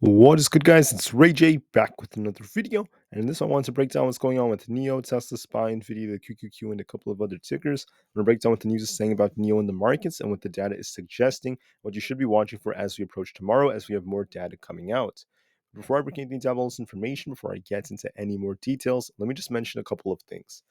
What is good, guys? It's Rey-Jay back with another video, and in this I want to break down what's going on with NIO, Tesla, SPY, Nvda, the QQQ, and a couple of other tickers. I'm going to break down what the news is saying about NIO in the markets and what the data is suggesting, what you should be watching for as we approach tomorrow, as we have more data coming out. Before I break anything down, all this information, before I get into any more details, let me just mention a couple of things.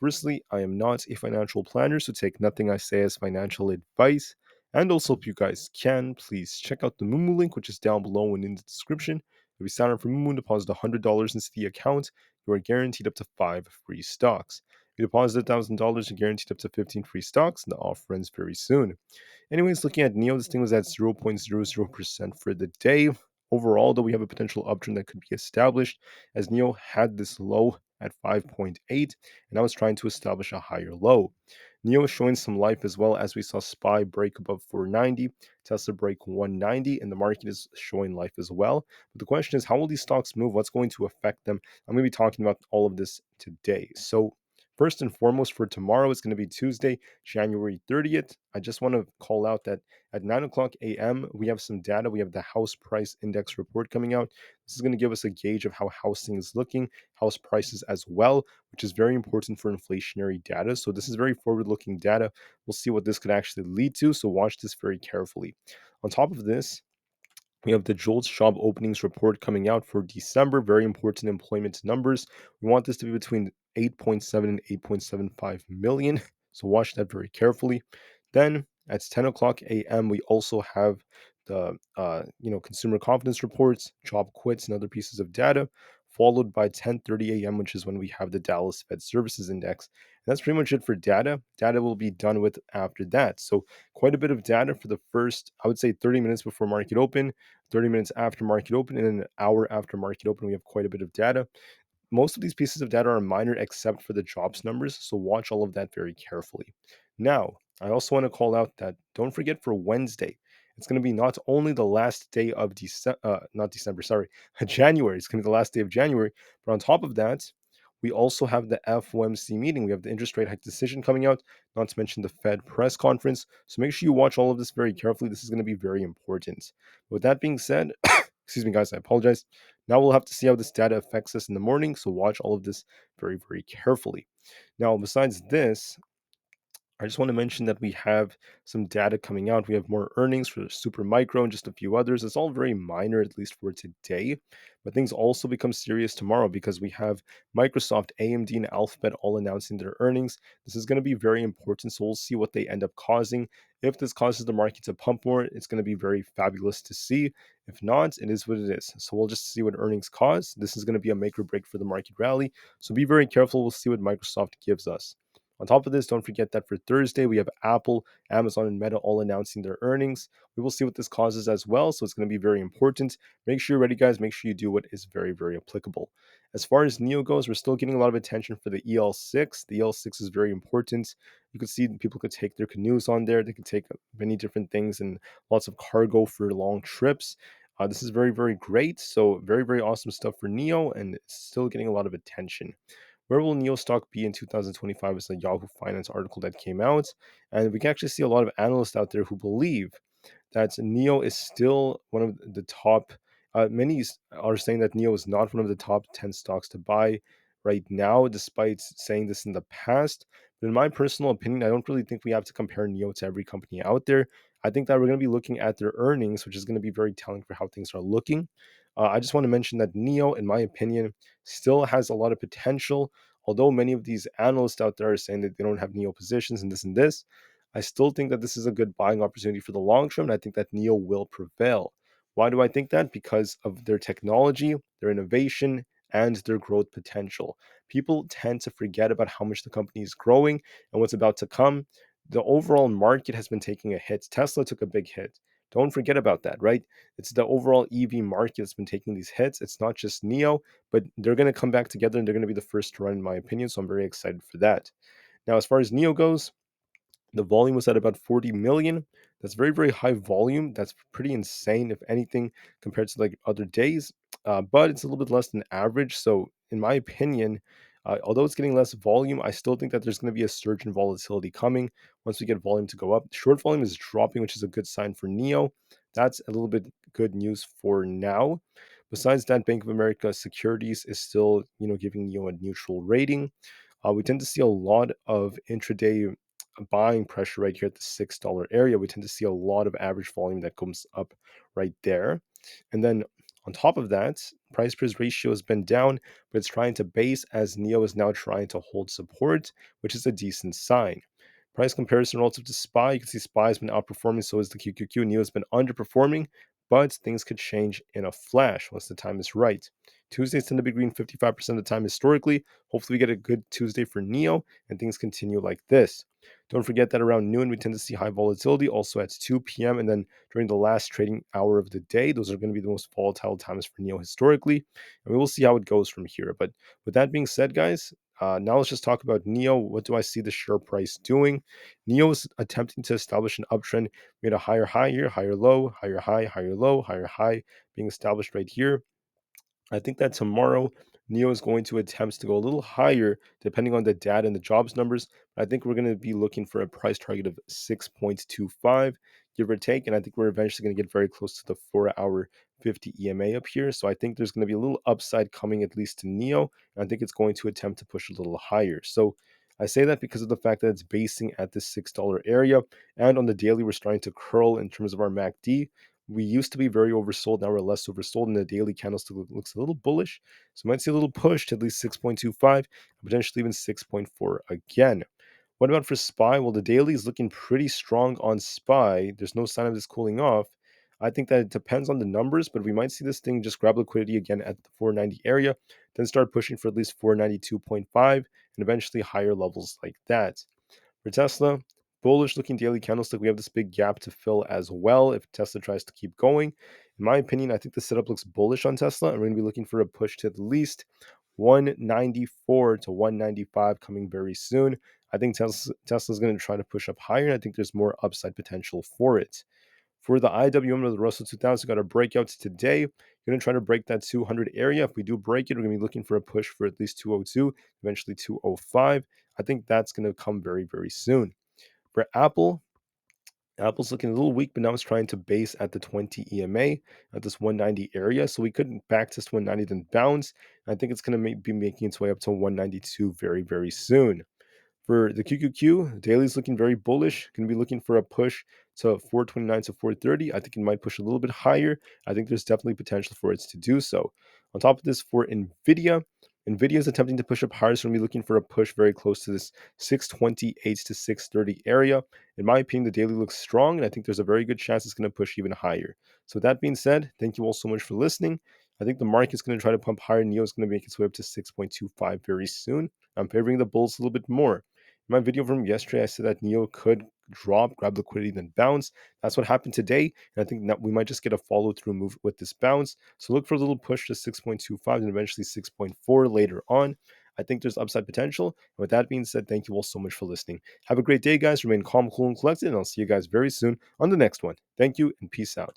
Firstly, I am not a financial planner, so take nothing I say as financial advice. And also, if you guys can, please check out the Moomoo link, which is down below and in the description. If you sign up for Moomoo and deposit $100 into the account, you are guaranteed up to 5 free stocks. If you deposit $1,000, you're guaranteed up to 15 free stocks, and the offer ends very soon. Anyways, looking at NEO, this thing was at 0.00% for the day. Overall, though, we have a potential uptrend that could be established as NEO had this low at 5.8 and now it's trying to establish a higher low. NEO is showing some life as well as we saw SPY break above 490, Tesla break 190, and the market is showing life as well. But the question is, how will these stocks move? What's going to affect them? I'm going to be talking about all of this today. So, first and foremost, for tomorrow, it's going to be Tuesday, January 30th. I just want to call out that at 9 o'clock a.m., we have some data. We have the house price index report coming out. This is going to give us a gauge of how housing is looking, house prices as well, which is very important for inflationary data. So this is very forward-looking data. We'll see what this could actually lead to. So watch this very carefully. On top of this, we have the JOLTS job openings report coming out for December. Very important employment numbers. We want this to be between 8.7 and 8.75 million. So watch that very carefully. Then at 10 o'clock a.m., we also have the consumer confidence reports, job quits, and other pieces of data, followed by 10:30 a.m., which is when we have the Dallas Fed Services Index. And that's pretty much it for data. Data will be done with after that. So quite a bit of data for the first, I would say, 30 minutes before market open, 30 minutes after market open, and an hour after market open. We have quite a bit of data. Most of these pieces of data are minor except for the jobs numbers, so watch all of that very carefully. Now, I also want to call out that don't forget for Wednesday, it's going to be not only the last day of not December, sorry, January. It's going to be the last day of January, but on top of that, we also have the FOMC meeting. We have the interest rate hike decision coming out, not to mention the Fed press conference. So make sure you watch all of this very carefully. This is going to be very important. With that being said, excuse me, guys, I apologize. Now we'll have to see how this data affects us in the morning. So watch all of this very, very carefully. Now, besides this, I just want to mention that we have some data coming out. We have more earnings for Super Micro and just a few others. It's all very minor, at least for today. But things also become serious tomorrow because we have Microsoft, AMD, and Alphabet all announcing their earnings. This is going to be very important. So we'll see what they end up causing. If this causes the market to pump more, it's going to be very fabulous to see. If not, it is what it is. So we'll just see what earnings cause. This is going to be a make or break for the market rally. So be very careful. We'll see what Microsoft gives us. On top of this, don't forget that for Thursday, we have Apple, Amazon, and Meta all announcing their earnings. We will see what this causes as well, so it's going to be very important. Make sure you're ready, guys. Make sure you do what is very, very applicable. As far as NEO goes, we're still getting a lot of attention for the EL6. The EL6 is very important. You could see people could take their canoes on there. They could take many different things and lots of cargo for long trips. This is very, very great. So very, very awesome stuff for NEO, and it's still getting a lot of attention. Where will NEO stock be in 2025 is a Yahoo Finance article that came out. And we can actually see a lot of analysts out there who believe that NEO is still one of the top. Many are saying that NEO is not one of the top 10 stocks to buy right now, despite saying this in the past. But in my personal opinion, I don't really think we have to compare NEO to every company out there. I think that we're going to be looking at their earnings, which is going to be very telling for how things are looking. I just want to mention that NEO, in my opinion, still has a lot of potential. Although many of these analysts out there are saying that they don't have NEO positions and this, I still think that this is a good buying opportunity for the long term. And I think that NEO will prevail. Why do I think that? Because of their technology, their innovation, and their growth potential. People tend to forget about how much the company is growing and what's about to come. The overall market has been taking a hit. Tesla took a big hit. Don't forget about that, right? It's the overall EV market that's been taking these hits. It's not just NEO, but they're going to come back together and they're going to be the first to run, in my opinion. So I'm very excited for that. Now, as far as NEO goes, the volume was at about 40 million. That's very, very high volume. That's pretty insane, if anything, compared to like other days. But it's a little bit less than average. So, in my opinion, although it's getting less volume, I still think that there's going to be a surge in volatility coming once we get volume to go up. Short volume is dropping, which is a good sign for NEO. that's a little bit good news for now. Besides that, Bank of America Securities is still, giving NIO a neutral rating. We tend to see a lot of intraday buying pressure right here at the $6 area. We tend to see a lot of average volume that comes up right there. And then on top of that, price price ratio has been down, but it's trying to base as NIO is now trying to hold support, which is a decent sign. Price comparison relative to SPY, you can see SPY has been outperforming, so is the QQQ. NIO has been underperforming, but things could change in a flash once the time is right. Tuesdays tend to be green 55% of the time historically. Hopefully, we get a good Tuesday for NIO and things continue like this. Don't forget that around noon, we tend to see high volatility, also at 2 p.m. And then during the last trading hour of the day, those are going to be the most volatile times for NIO historically. And we will see how it goes from here. But with that being said, guys, now let's just talk about NIO. What do I see the share price doing? NIO is attempting to establish an uptrend. We had a higher high here, higher low, higher high, higher low, higher high being established right here. I think that tomorrow NIO is going to attempt to go a little higher depending on the data and the jobs numbers. I think we're going to be looking for a price target of 6.25, give or take. And I think we're eventually going to get very close to the 4-hour 50 EMA up here. So I think there's going to be a little upside coming at least to NIO. And I think it's going to attempt to push a little higher. So I say that because of the fact that it's basing at this $6 area. And on the daily, we're starting to curl in terms of our MACD. We used to be very oversold. Now we're less oversold, and the daily candlestick looks a little bullish. So we might see a little push to at least 6.25, potentially even 6.4 again. What about for SPY? Well, the daily is looking pretty strong on SPY. There's no sign of this cooling off. I think that it depends on the numbers, but we might see this thing just grab liquidity again at the 490 area, then start pushing for at least 492.5, and eventually higher levels like that. For Tesla, bullish looking daily candlestick. We have this big gap to fill as well if Tesla tries to keep going. In my opinion, I think the setup looks bullish on Tesla, and we're going to be looking for a push to at least 194 to 195 coming very soon. I think Tesla's going to try to push up higher, and I think there's more upside potential for it. For the IWM or the Russell 2000, got a breakout today. We're going to try to break that 200 area. If we do break it, we're going to be looking for a push for at least 202, eventually 205. I think that's going to come very, very soon. For Apple, Apple's looking a little weak, but now it's trying to base at the 20 EMA at this 190 area. So we could back test 190, then bounce. I think it's going to be making its way up to 192 very, very soon. For the QQQ, daily's looking very bullish. Going to be looking for a push to 429 to 430. I think it might push a little bit higher. I think there's definitely potential for it to do so. On top of this, for Nvda is attempting to push up higher, so we're going to be looking for a push very close to this 628 to 630 area. In my opinion, the daily looks strong, and I think there's a very good chance it's going to push even higher. So with that being said, thank you all so much for listening. I think the market's going to try to pump higher. NIO is going to make its way up to 6.25 very soon. I'm favoring the bulls a little bit more. In my video from yesterday, I said that NIO could drop, grab liquidity, then bounce. That's what happened today. And I think that we might just get a follow-through move with this bounce. So look for a little push to 6.25 and eventually 6.4 later on. I think there's upside potential. And with that being said, thank you all so much for listening. Have a great day, guys. Remain calm, cool, and collected, and I'll see you guys very soon on the next one. Thank you, and peace out.